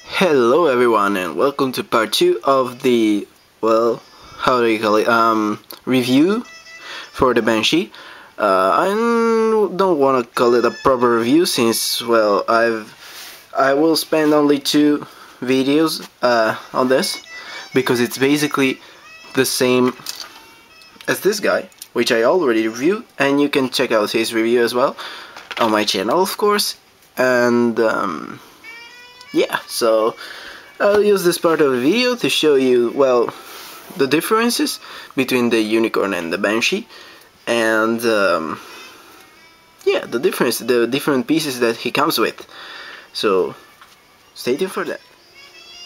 Hello everyone, and welcome to part 2 of the, well, how do you call it, review for the Banshee. I don't want to call it a proper review since, well, I will spend only 2 videos on this, because it's basically the same as this guy, which I already reviewed, and you can check out his review as well on my channel, of course. And yeah, so I'll use this part of the video to show you, well, the differences between the Unicorn and the Banshee, and yeah, the different pieces that he comes with. So stay tuned for that.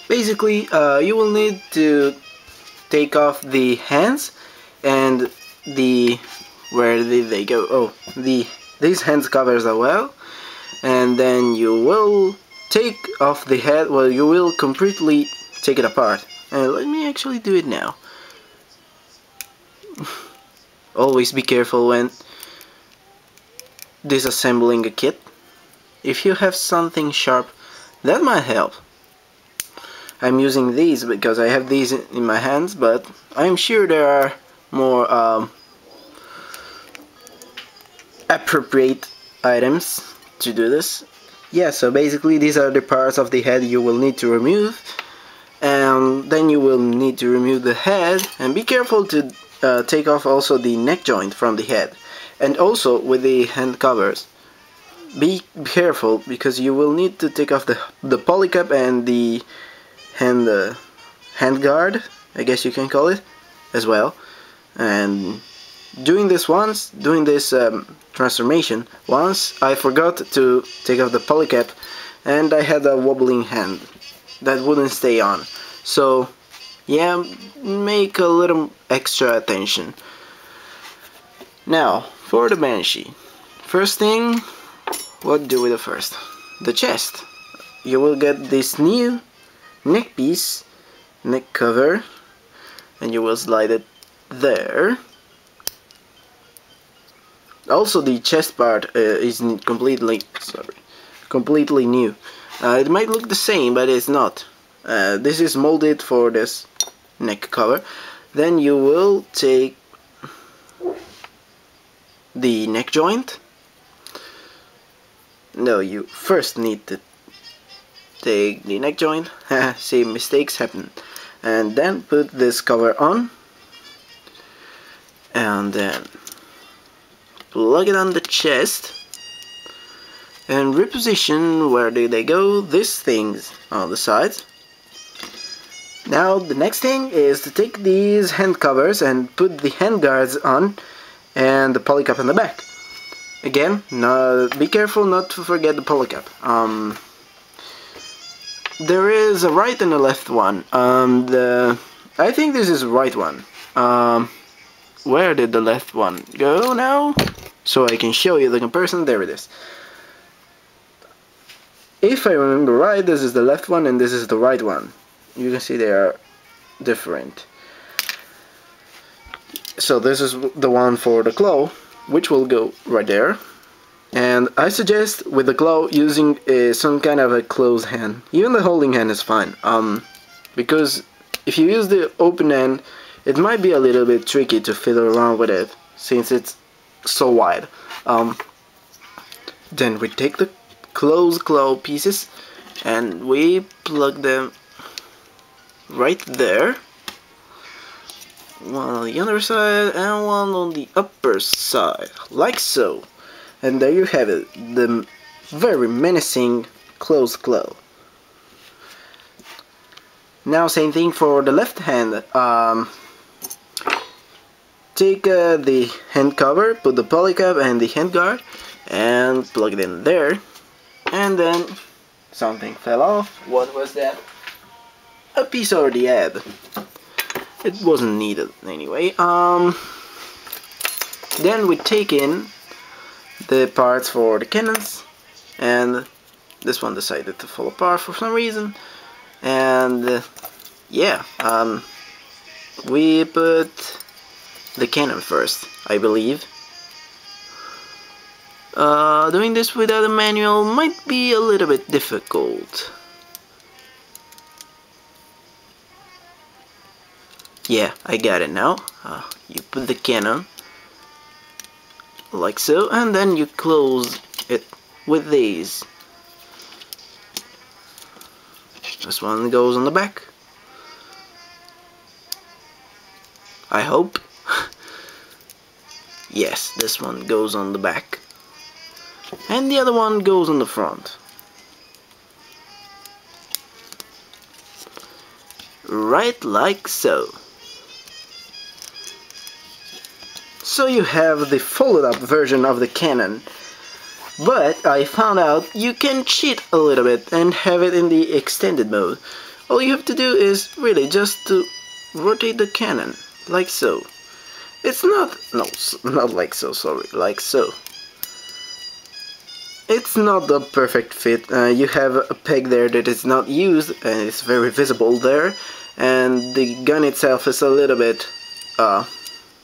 Basically, you will need to take off the hands and the, where did they go? Oh, these hands covers as well, and then you will take off the head. Well, you will completely take it apart. And let me actually do it now. Always be careful when disassembling a kit. If you have something sharp, that might help. I'm using these because I have these in my hands, but I'm sure there are more appropriate items to do this. Yeah, so basically these are the parts of the head you will need to remove, and then you will need to remove the head, and be careful to take off also the neck joint from the head. And also with the hand covers, be careful because you will need to take off the polycap and the hand guard, I guess you can call it, as well. And doing this transformation once, I forgot to take off the polycap, and I had a wobbling hand that wouldn't stay on. So yeah, make a little extra attention. Now for the Banshee, first thing, what do we do first? The chest. You will get this new neck piece, neck cover, and you will slide it there. Also, the chest part is completely new. It might look the same, but it's not. This is molded for this neck cover. Then you will take the neck joint. No, you first need to take the neck joint. See, mistakes happen. And then put this cover on, and then plug it on the chest and reposition, where do they go? These things on the sides. Now the next thing is to take these hand covers and put the hand guards on, and the polycap on the back. Again, be careful not to forget the polycap. There is a right and a left one. I think this is the right one. Where did the left one go now? So I can show you the comparison. There it is. If I remember right, this is the left one and this is the right one. You can see they are different. So this is the one for the claw, which will go right there. And I suggest with the claw using some kind of a closed hand. Even the holding hand is fine. Because if you use the open hand, it might be a little bit tricky to fiddle around with it, since it's so wide. Then we take the closed claw pieces and we plug them right there. One on the other side and one on the upper side, like so. And there you have it, the very menacing closed claw. Now same thing for the left hand. Take the hand cover, put the polycap and the hand guard, and plug it in there. And then something fell off. What was that? A piece over the head. It wasn't needed anyway. Then we take in the parts for the cannons, and this one decided to fall apart for some reason. And yeah, we put the cannon first, I believe. Doing this without a manual might be a little bit difficult. Yeah, I got it now. You put the cannon like so, and then you close it with these. This one goes on the back, I hope. Yes, this one goes on the back, and the other one goes on the front. Right like so. So you have the folded up version of the cannon. But I found out you can cheat a little bit and have it in the extended mode. All you have to do is really just to rotate the cannon, like so. It's not like so, sorry, like so. It's not the perfect fit. You have a peg there that is not used and it's very visible there. And the gun itself is a little bit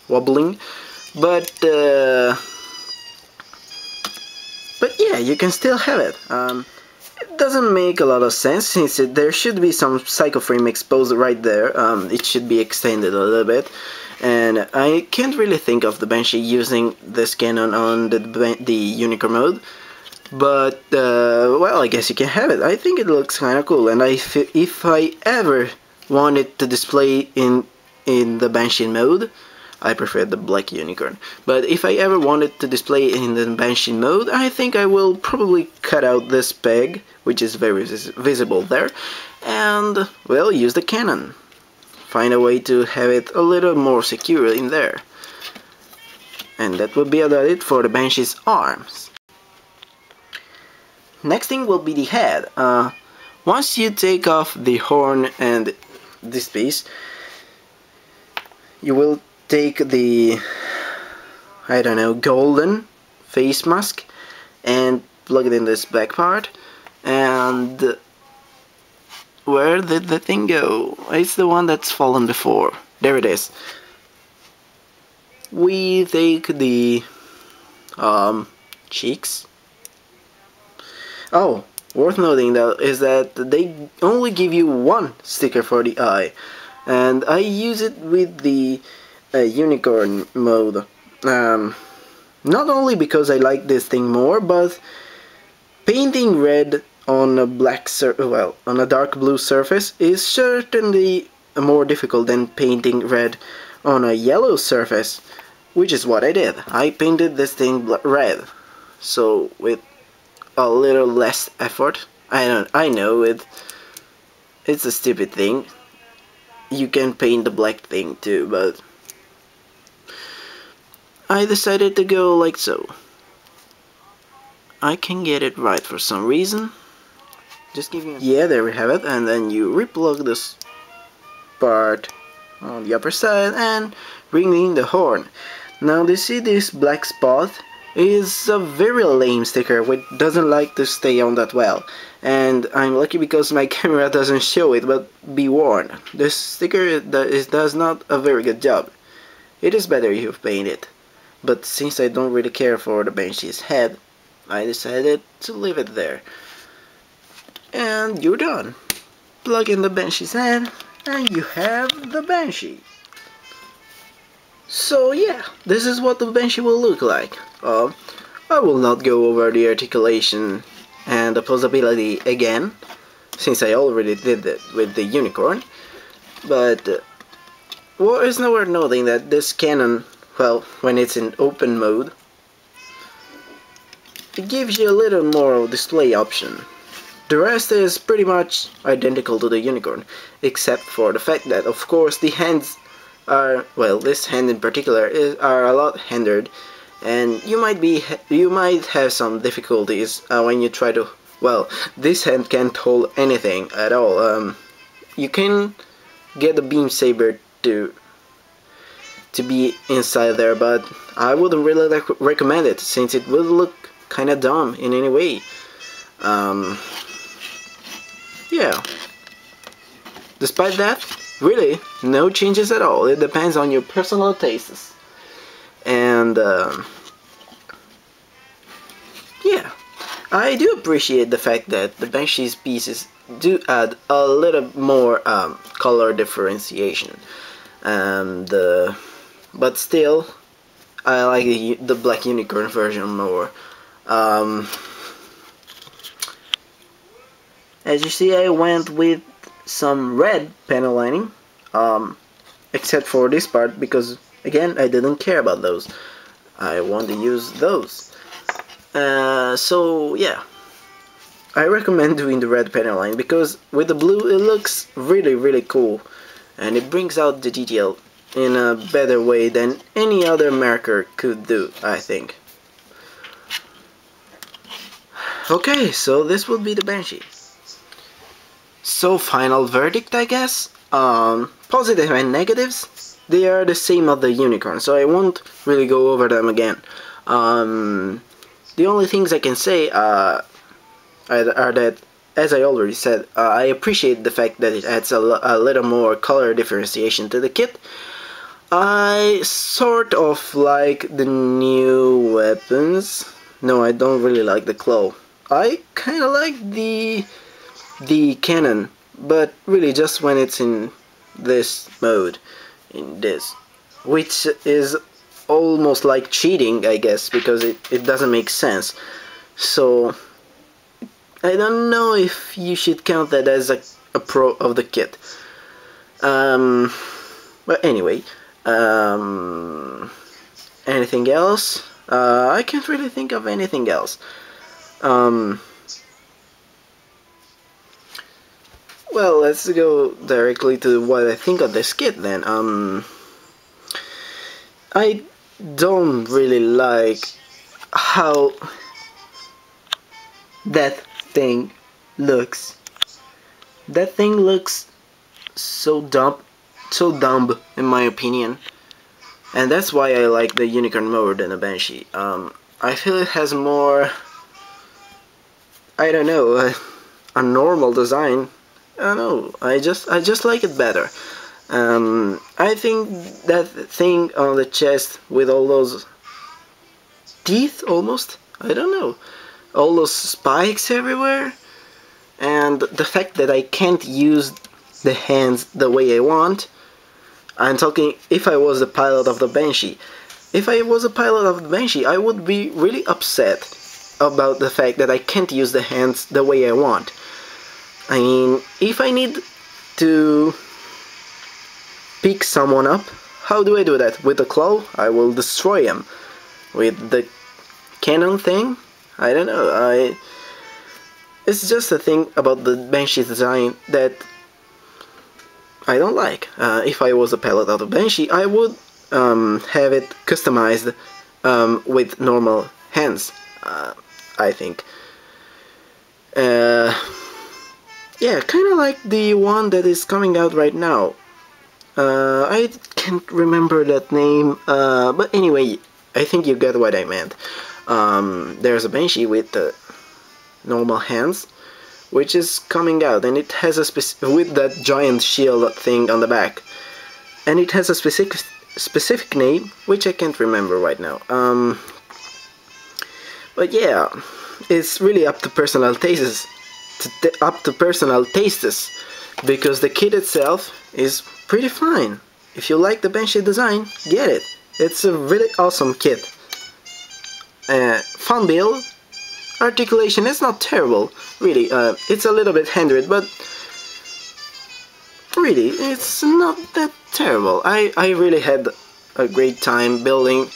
wobbling. But yeah, you can still have it. It doesn't make a lot of sense since there should be some psycho frame exposed right there. It should be extended a little bit, and I can't really think of the Banshee using this cannon on the unicorn mode. But well, I guess you can have it. I think it looks kind of cool, and if I ever wanted to display in the Banshee mode, I prefer the black unicorn. But if I ever wanted to display in the Banshee mode, I think I will probably cut out this peg, which is very visible there, and, well, use the cannon. Find a way to have it a little more secure in there. And that would be about it for the Banshee's arms. Next thing will be the head. Once you take off the horn and this piece, you will take the, I don't know, golden face mask and plug it in this back part. And where did the thing go? It's the one that's fallen before. There it is. We take the cheeks. Oh, worth noting though is that they only give you one sticker for the eye, and I use it with the unicorn mode. Not only because I like this thing more, but painting red on a on a dark blue surface is certainly more difficult than painting red on a yellow surface, which is what I did. I painted this thing red, so with a little less effort. I know it's a stupid thing. You can paint the black thing too, but I decided to go like so. I can get it right for some reason. Just give me yeah, there we have it, and then you replug this part on the upper side and bring in the horn. Now you see this black spot is a very lame sticker which doesn't like to stay on that well, and I'm lucky because my camera doesn't show it, but be warned, this sticker does not a very good job. It is better if you paint it, but since I don't really care for the Banshee's head, I decided to leave it there. And you're done. Plug in the Banshee's head and you have the Banshee. So yeah, this is what the Banshee will look like. I will not go over the articulation and the posability again, since I already did it with the unicorn. But what is worth noting that this cannon, well, when it's in open mode, it gives you a little more display option. The rest is pretty much identical to the unicorn, except for the fact that, of course, the hands are, well, this hand in particular are a lot hindered, and you might have some difficulties when you try to, well, this hand can't hold anything at all. You can get the beam saber to be inside there, but I wouldn't really recommend it, since it would look kinda dumb in any way. Yeah. Despite that, really, no changes at all. It depends on your personal tastes. And yeah, I do appreciate the fact that the Banshee's pieces do add a little more color differentiation, and but still, I like the Black Unicorn version more. Um, as you see, I went with some red panel lining, except for this part because again I didn't care about those. I want to use those. So yeah, I recommend doing the red panel line because with the blue it looks really cool, and it brings out the detail in a better way than any other marker could do, I think. Okay, so this would be the Banshee. So final verdict, I guess. Positive and negatives, they are the same of the Unicorn, so I won't really go over them again. The only things I can say are that, as I already said, I appreciate the fact that it adds a little more color differentiation to the kit. I sort of like the new weapons. No, I don't really like the claw. I kinda like the cannon, but really just when it's in this mode, which is almost like cheating, I guess, because it doesn't make sense. So I don't know if you should count that as a pro of the kit. But anyway, anything else? I can't really think of anything else. Well, let's go directly to what I think of this kit then. I don't really like how that thing looks. That thing looks so dumb in my opinion, and that's why I like the Unicorn more than the Banshee. I feel it has more, I don't know, a normal design. I don't know, I just like it better. I think that thing on the chest with all those teeth, almost, I don't know, all those spikes everywhere, and the fact that I can't use the hands the way I want. I'm talking if I was a pilot of the Banshee. If I was a pilot of the Banshee, I would be really upset about the fact that I can't use the hands the way I want. I mean, if I need to pick someone up, how do I do that? With a claw? I will destroy him. With the cannon thing? I don't know. It's just a thing about the Banshee design that I don't like. If I was a pilot of the Banshee, I would have it customized with normal hands, I think. Yeah, kind of like the one that is coming out right now. I can't remember that name, but anyway, I think you get what I meant. There's a Banshee with the normal hands, which is coming out, and it has a with that giant shield thing on the back, and it has a specific name, which I can't remember right now. But yeah, it's really up to personal tastes. Because the kit itself is pretty fine. If you like the Banshee design, get it. It's a really awesome kit. Fun build. Articulation is not terrible, really. It's a little bit hindered, but really, it's not that terrible. I really had a great time building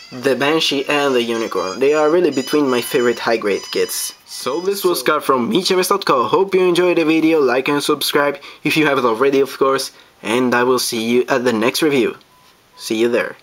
the Banshee and the Unicorn. They are really between my favorite high-grade kits. So this was Scott from MECHAVERSE.co. Hope you enjoyed the video, like and subscribe if you haven't already, of course, and I will see you at the next review. See you there.